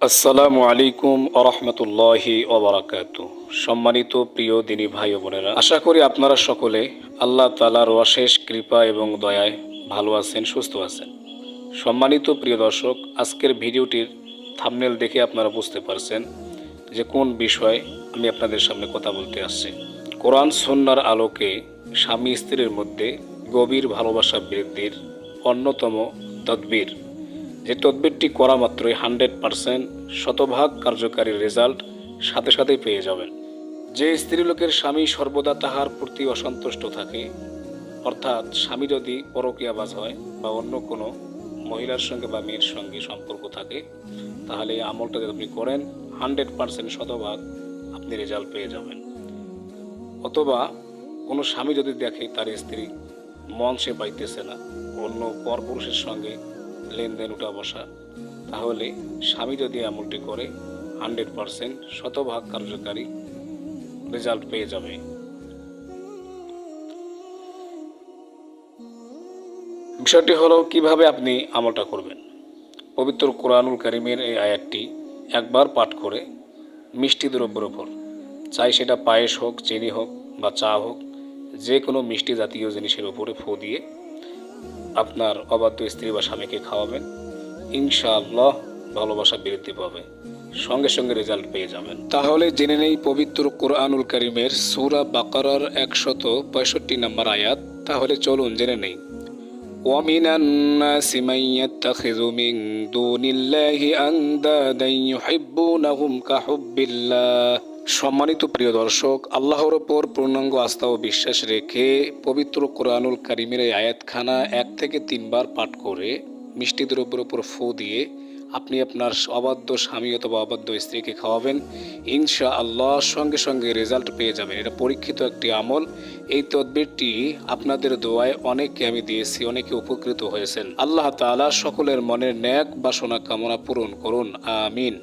আসসালামু আলাইকুম আরহামতুল্লাহি ওবারাকাতু। সম্মানিত প্রিয় দিনী ভাই ও বোনেরা, আশা করি আপনারা সকলে আল্লাহ তাআলার অশেষ কৃপা এবং দয়ায় ভালো আছেন, সুস্থ আছেন। সম্মানিত প্রিয় দর্শক, আজকের ভিডিওটির থাম্বনেল দেখে আপনারা বুঝতে পারছেন যে কোন বিষয়ে আমি আপনাদের সামনে কথা বলতে আসছি। কোরআন সুন্নাহর আলোকে স্বামী স্ত্রীর মধ্যে গভীর ভালোবাসা বৃদ্ধির অন্যতম তদবির, যে তদবিরটি করা মাত্রই 100% শতভাগ কার্যকারী রেজাল্ট সাথে সাথেই পেয়ে যাবেন। যে স্ত্রীলোকের স্বামী সর্বদা তাহার প্রতি অসন্তুষ্ট থাকে, অর্থাৎ স্বামী যদি পরকীয়াবাজ হয় বা অন্য কোনো মহিলার সঙ্গে বা মেয়ের সঙ্গে সম্পর্ক থাকে, তাহলে এই আমলটা যদি আপনি করেন 100% শতভাগ আপনি রেজাল্ট পেয়ে যাবেন। অথবা কোনো স্বামী যদি দেখে তার স্ত্রী মন সে পাইতেছে না, অন্য পরপুরুষের সঙ্গে লেনদেন উঠা বসা, তাহলে স্বামী যদি আমলটি করে 100% শতভাগ কার্যকারী রেজাল্ট পেয়ে যাবে। বিষয়টি হলো কিভাবে আপনি আমলটা করবেন। পবিত্র কোরআনুল কারীমের এই আয়াতটি একবার পাঠ করে মিষ্টি দ্রব্যের ওপর, চাই সেটা পায়েস হোক, চিনি হোক বা চা হোক, যে কোনো মিষ্টি জাতীয় জিনিসের উপরে ফু দিয়ে আপনার অবাধ্য স্ত্রী বা স্বামীকে খাওয়াবেন। ইনশাআল্লাহ ভালোবাসা বৃদ্ধি পাবে, সঙ্গে সঙ্গে রেজাল্ট পেয়ে যাবেন। তাহলে জেনে নেই পবিত্র কোরআনুল কারীমের সূরা বাকারার 165 নম্বর আয়াত। তাহলে চলুন জেনে নেই। وَمِنَ النَّاسِ مَن يَتَّخِذُ مِن دُونِ اللَّهِ أَندَادًا يُحِبُّونَهُمْ كَحُبِّ اللَّهِ। সম্মানিত প্রিয় দর্শক, আল্লাহর ওপর পূর্ণাঙ্গ আস্থা ও বিশ্বাস রেখে পবিত্র কোরআনুল কারীমের এই আয়াতখানা 1 থেকে 3 বার পাঠ করে মিষ্টি দ্রব্যের উপর ফু দিয়ে আপনি আপনার অবাধ্য স্বামী অথবা অবাধ্য স্ত্রীকে খাওয়াবেন। ইনশাআল্লাহ সঙ্গে সঙ্গে রেজাল্ট পেয়ে যাবেন। এটা পরীক্ষিত একটি আমল। এই তদবিরটি আপনাদের দোয়ায় অনেককে আমি দিয়েছি, অনেকে উপকৃত হয়েছেন। আল্লাহ তাআলা সকলের মনের ন্যাক বাসনা কামনা পূরণ করুন, আমিন।